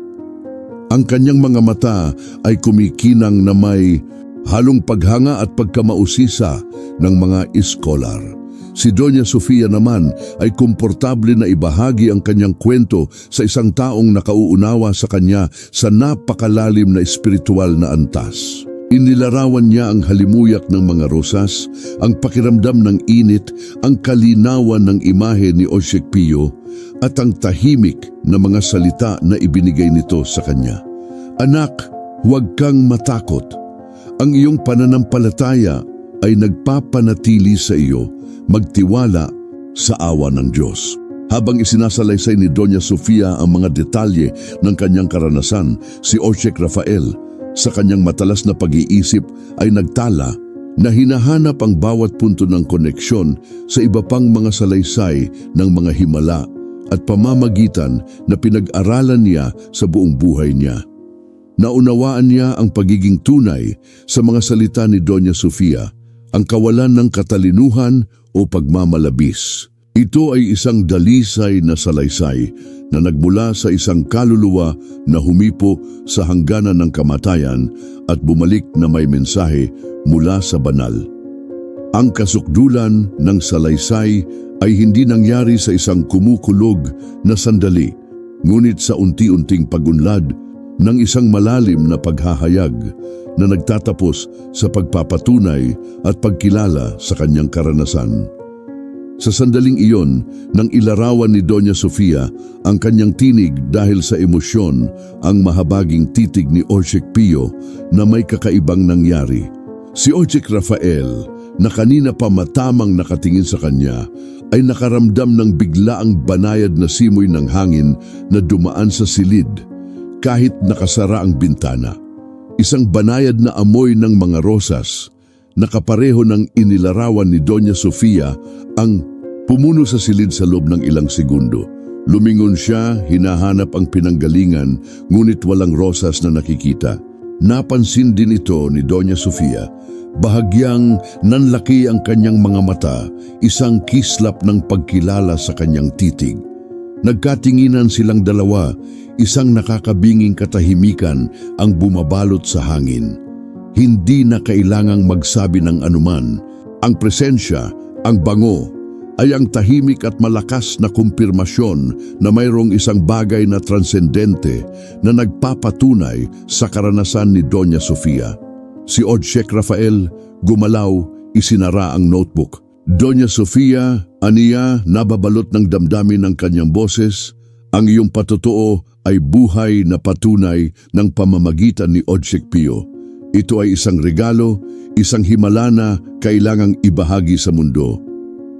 Ang kanyang mga mata ay kumikinang na may halong paghanga at pagkamausisa ng mga iskolar. Si Doña Sofia naman ay komportable na ibahagi ang kanyang kwento sa isang taong nakauunawa sa kanya sa napakalalim na espiritual na antas. Inilarawan niya ang halimuyak ng mga rosas, ang pakiramdam ng init, ang kalinawan ng imahe ni Ojek Pio, at ang tahimik na mga salita na ibinigay nito sa kanya. Anak, huwag kang matakot. Ang iyong pananampalataya ay nagpapanatili sa iyo. Magtiwala sa awa ng Diyos. Habang isinasalaysay ni Doña Sofia ang mga detalye ng kanyang karanasan, si Ojek Rafael, sa kanyang matalas na pag-iisip, ay nagtala na hinahanap ang bawat punto ng koneksyon sa iba pang mga salaysay ng mga himala at pamamagitan na pinag-aralan niya sa buong buhay niya. Naunawaan niya ang pagiging tunay sa mga salita ni Doña Sofia, ang kawalan ng katalinuhan o pagmamalabis. Ito ay isang dalisay na salaysay na nagmula sa isang kaluluwa na humipo sa hangganan ng kamatayan at bumalik na may mensahe mula sa banal. Ang kasukdulan ng salaysay ay hindi nangyari sa isang kumukulog na sandali, ngunit sa unti-unting pagunlad ng isang malalim na paghahayag na nagtatapos sa pagpapatunay at pagkilala sa kanyang karanasan. Sa sandaling iyon, nang ilarawan ni Doña Sofia ang kanyang tinig dahil sa emosyon, ang mahabaging titig ni Ojek Pio na may kakaibang nangyari. Si Ojek Rafael, na kanina pa matamang nakatingin sa kanya, ay nakaramdam ng biglaang banayad na simoy ng hangin na dumaan sa silid kahit nakasara ang bintana. Isang banayad na amoy ng mga rosas na kapareho ng inilarawan ni Doña Sofia ang pumuno sa silid sa loob ng ilang segundo. Lumingon siya, hinahanap ang pinanggalingan, ngunit walang rosas na nakikita. Napansin din ito ni Doña Sofia. Bahagyang nanlaki ang kanyang mga mata, isang kislap ng pagkilala sa kanyang titig. Nagkatinginan silang dalawa, isang nakakabinging katahimikan ang bumabalot sa hangin. Hindi na kailangang magsabi ng anuman. Ang presensya, ang bango, ay ang tahimik at malakas na kumpirmasyon na mayroong isang bagay na transcendente na nagpapatunay sa karanasan ni Doña Sofia. Si Ojek Rafael gumalaw, isinara ang notebook. Doña Sofia, aniya, nababalot ng damdamin ng kanyang boses, ang iyong patotoo ay buhay na patunay ng pamamagitan ni Ojek Pio. Ito ay isang regalo, isang himala na kailangang ibahagi sa mundo.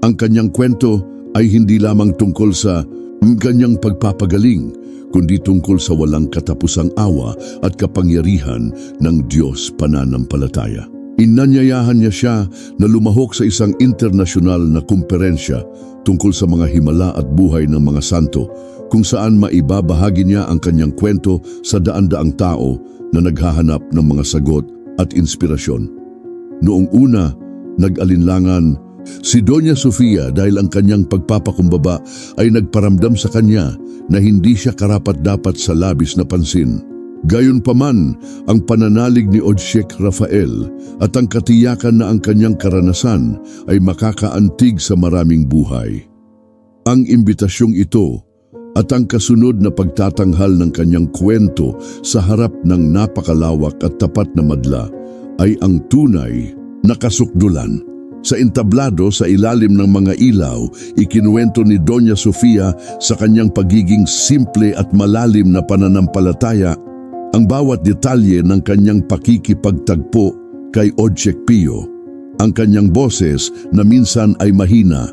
Ang kanyang kwento ay hindi lamang tungkol sa kanyang pagpapagaling, kundi tungkol sa walang katapusang awa at kapangyarihan ng Diyos pananampalataya. Inanyayahan niya siya na lumahok sa isang internasyonal na kumperensya tungkol sa mga himala at buhay ng mga santo, kung saan maibabahagi niya ang kanyang kwento sa daan-daang tao na naghahanap ng mga sagot at inspirasyon. Noong una, nag-alinlangan si Doña Sofia dahil ang kanyang pagpapakumbaba ay nagparamdam sa kanya na hindi siya karapat-dapat sa labis na pansin. Gayunpaman, ang pananalig ni Ojek Rafael at ang katiyakan na ang kanyang karanasan ay makakaantig sa maraming buhay. Ang imbitasyong ito at ang kasunod na pagtatanghal ng kanyang kwento sa harap ng napakalawak at tapat na madla ay ang tunay na kasukdulan. Sa entablado sa ilalim ng mga ilaw, ikinuwento ni Doña Sofia sa kanyang pagiging simple at malalim na pananampalataya ang bawat detalye ng kanyang pakikipagtagpo kay Ojek Pio. Ang kanyang boses na minsan ay mahina,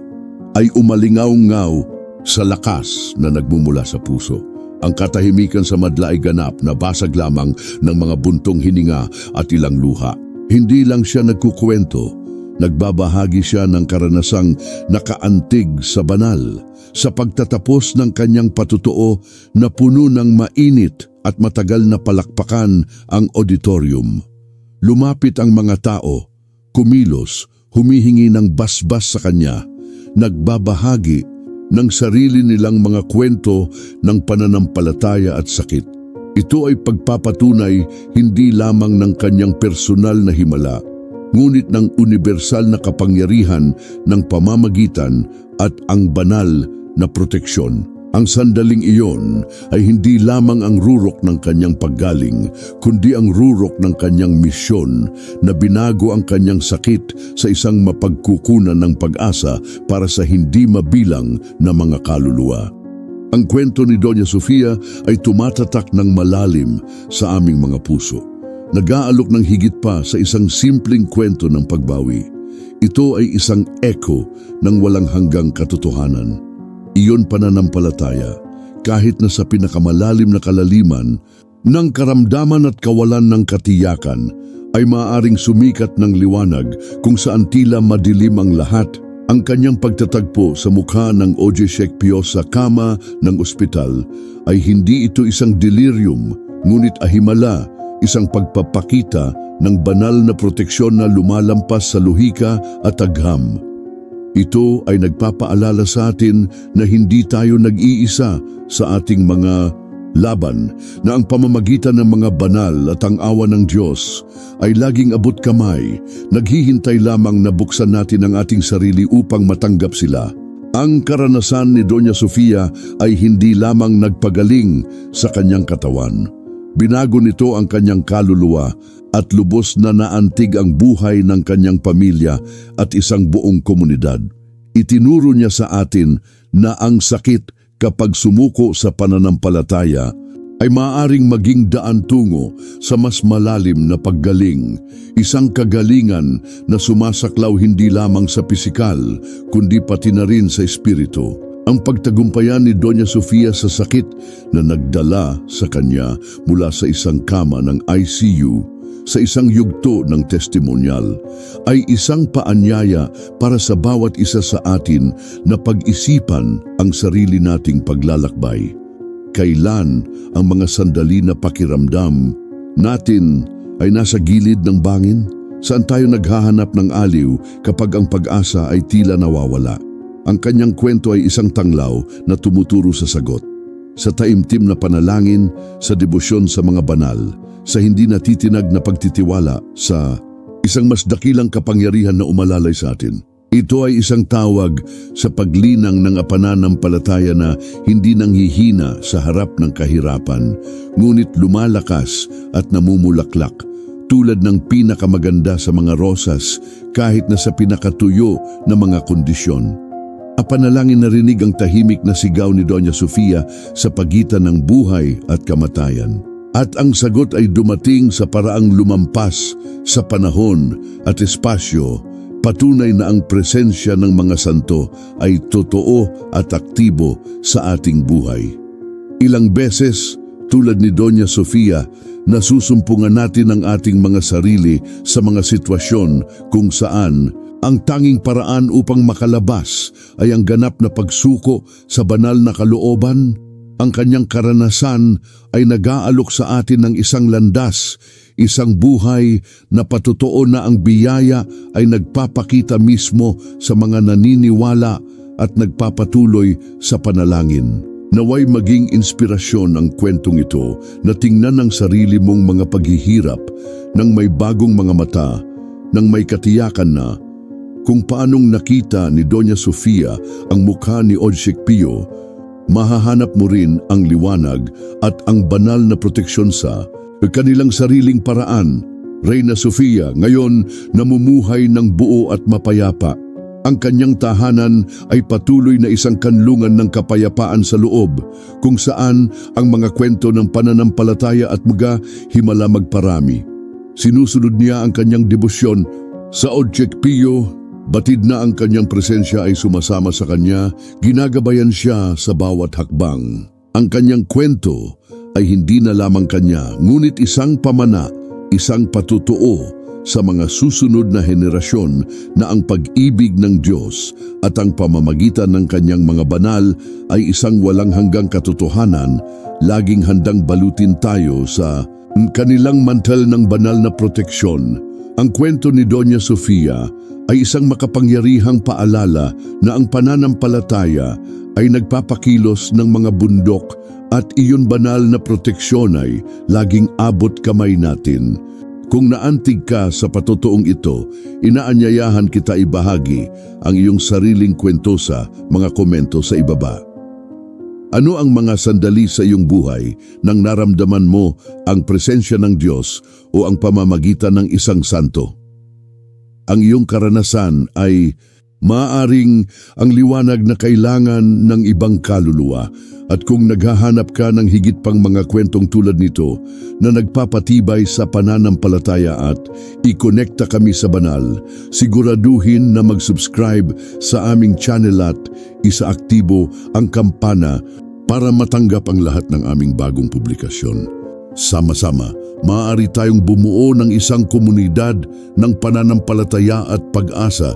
ay umalingaw-ngaw sa lakas na nagmumula sa puso. Ang katahimikan sa madla ay ganap na basag lamang ng mga buntong hininga at ilang luha. Hindi lang siya nagkukwento, nagbabahagi siya ng karanasang nakaantig sa banal, sa pagtatapos ng kanyang patotoo na puno ng mainit at matagal na palakpakan ang auditorium. Lumapit ang mga tao, kumilos, humihingi ng basbas sa kanya, nagbabahagi ng sarili nilang mga kwento ng pananampalataya at sakit. Ito ay pagpapatunay hindi lamang ng kanyang personal na himala, ngunit ng universal na kapangyarihan ng pamamagitan at ang banal na proteksyon. Ang sandaling iyon ay hindi lamang ang rurok ng kanyang paggaling, kundi ang rurok ng kanyang misyon na binago ang kanyang sakit sa isang mapagkukunan ng pag-asa para sa hindi mabilang na mga kaluluwa. Ang kwento ni Doña Sofia ay tumatatak ng malalim sa aming mga puso. Nag-aalok ng higit pa sa isang simpleng kwento ng pagbawi. Ito ay isang echo ng walang hanggang katotohanan. Iyon pananampalataya, kahit na sa pinakamalalim na kalaliman ng karamdaman at kawalan ng katiyakan, ay maaaring sumikat ng liwanag kung saan tila madilim ang lahat. Ang kanyang pagtatagpo sa mukha ng Ojek Pio sa kama ng ospital ay hindi ito isang delirium, ngunit ahimala, isang pagpapakita ng banal na proteksyon na lumalampas sa luhika at agham. Ito ay nagpapaalala sa atin na hindi tayo nag-iisa sa ating mga laban, na ang pamamagitan ng mga banal at ang awa ng Diyos ay laging abot kamay, naghihintay lamang na buksan natin ang ating sarili upang matanggap sila. Ang karanasan ni Doña Sofia ay hindi lamang nagpagaling sa kanyang katawan. Binago nito ang kanyang kaluluwa at lubos na naantig ang buhay ng kanyang pamilya at isang buong komunidad. Itinuro niya sa atin na ang sakit kapag sumuko sa pananampalataya ay maaaring maging daan tungo sa mas malalim na paggaling, isang kagalingan na sumasaklaw hindi lamang sa pisikal kundi pati na rin sa espiritu. Ang pagtagumpayan ni Doña Sofia sa sakit na nagdala sa kanya mula sa isang kama ng ICU sa isang yugto ng testimonyal ay isang paanyaya para sa bawat isa sa atin na pag-isipan ang sarili nating paglalakbay. Kailan ang mga sandali na pakiramdam natin ay nasa gilid ng bangin? Saan tayo naghahanap ng aliw kapag ang pag-asa ay tila nawawala? Ang kanyang kwento ay isang tanglaw na tumuturo sa sagot. Sa taimtim na panalangin, sa debosyon sa mga banal, sa hindi natitinag na pagtitiwala sa isang mas dakilang kapangyarihan na umalalay sa atin. Ito ay isang tawag sa paglinang ng pananampalataya na hindi nanghihina sa harap ng kahirapan, ngunit lumalakas at namumulaklak tulad ng pinakamaganda sa mga rosas kahit na sa pinakatuyo na mga kondisyon. Apanalangin narinig ang tahimik na sigaw ni Doña Sofia sa pagitan ng buhay at kamatayan. At ang sagot ay dumating sa paraang lumampas sa panahon at espasyo, patunay na ang presensya ng mga santo ay totoo at aktibo sa ating buhay. Ilang beses, tulad ni Doña Sofia, nasusumpungan natin ang ating mga sarili sa mga sitwasyon kung saan ang tanging paraan upang makalabas ay ang ganap na pagsuko sa banal na kalooban. Ang kanyang karanasan ay nag-aalok sa atin ng isang landas, isang buhay na patotoo na ang biyaya ay nagpapakita mismo sa mga naniniwala at nagpapatuloy sa panalangin. Naway maging inspirasyon ang kwentong ito na tingnan ang sarili mong mga paghihirap ng may bagong mga mata, ng may katiyakan na kung paanong nakita ni Doña Sofia ang mukha ni Ojciech Pio, mahahanap mo rin ang liwanag at ang banal na proteksyon sa kanilang sariling paraan. Reyna Sofia ngayon namumuhay ng buo at mapayapa. Ang kanyang tahanan ay patuloy na isang kanlungan ng kapayapaan sa loob, kung saan ang mga kwento ng pananampalataya at mga himala magparami. Sinusunod niya ang kanyang debosyon sa Ojciech Pio. Batid na ang kanyang presensya ay sumasama sa kanya, ginagabayan siya sa bawat hakbang. Ang kanyang kwento ay hindi na lamang kanya, ngunit isang pamana, isang patutuo sa mga susunod na henerasyon na ang pag-ibig ng Diyos at ang pamamagitan ng kanyang mga banal ay isang walang hanggang katotohanan, laging handang balutin tayo sa kanilang mantel ng banal na proteksyon. Ang kwento ni Doña Sofia ay isang makapangyarihang paalala na ang pananampalataya ay nagpapakilos ng mga bundok at iyon banal na proteksyon ay laging abot kamay natin. Kung naantig ka sa patotoong ito, inaanyayahan kita ibahagi ang iyong sariling kwento sa mga komento sa ibaba. Ano ang mga sandali sa iyong buhay nang naramdaman mo ang presensya ng Diyos o ang pamamagitan ng isang santo? Ang iyong karanasan ay maaaring ang liwanag na kailangan ng ibang kaluluwa, at kung naghahanap ka ng higit pang mga kwentong tulad nito na nagpapatibay sa pananampalataya at ikonekta kami sa banal, siguraduhin na mag-subscribe sa aming channel at isaaktibo ang kampana para matanggap ang lahat ng aming bagong publikasyon. Sama-sama, maaari tayong bumuo ng isang komunidad ng pananampalataya at pag-asa,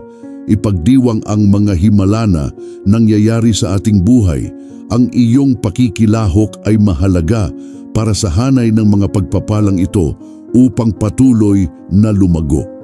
ipagdiwang ang mga himala na nangyayari sa ating buhay. Ang iyong pakikilahok ay mahalaga para sa hanay ng mga pagpapalang ito upang patuloy na lumago.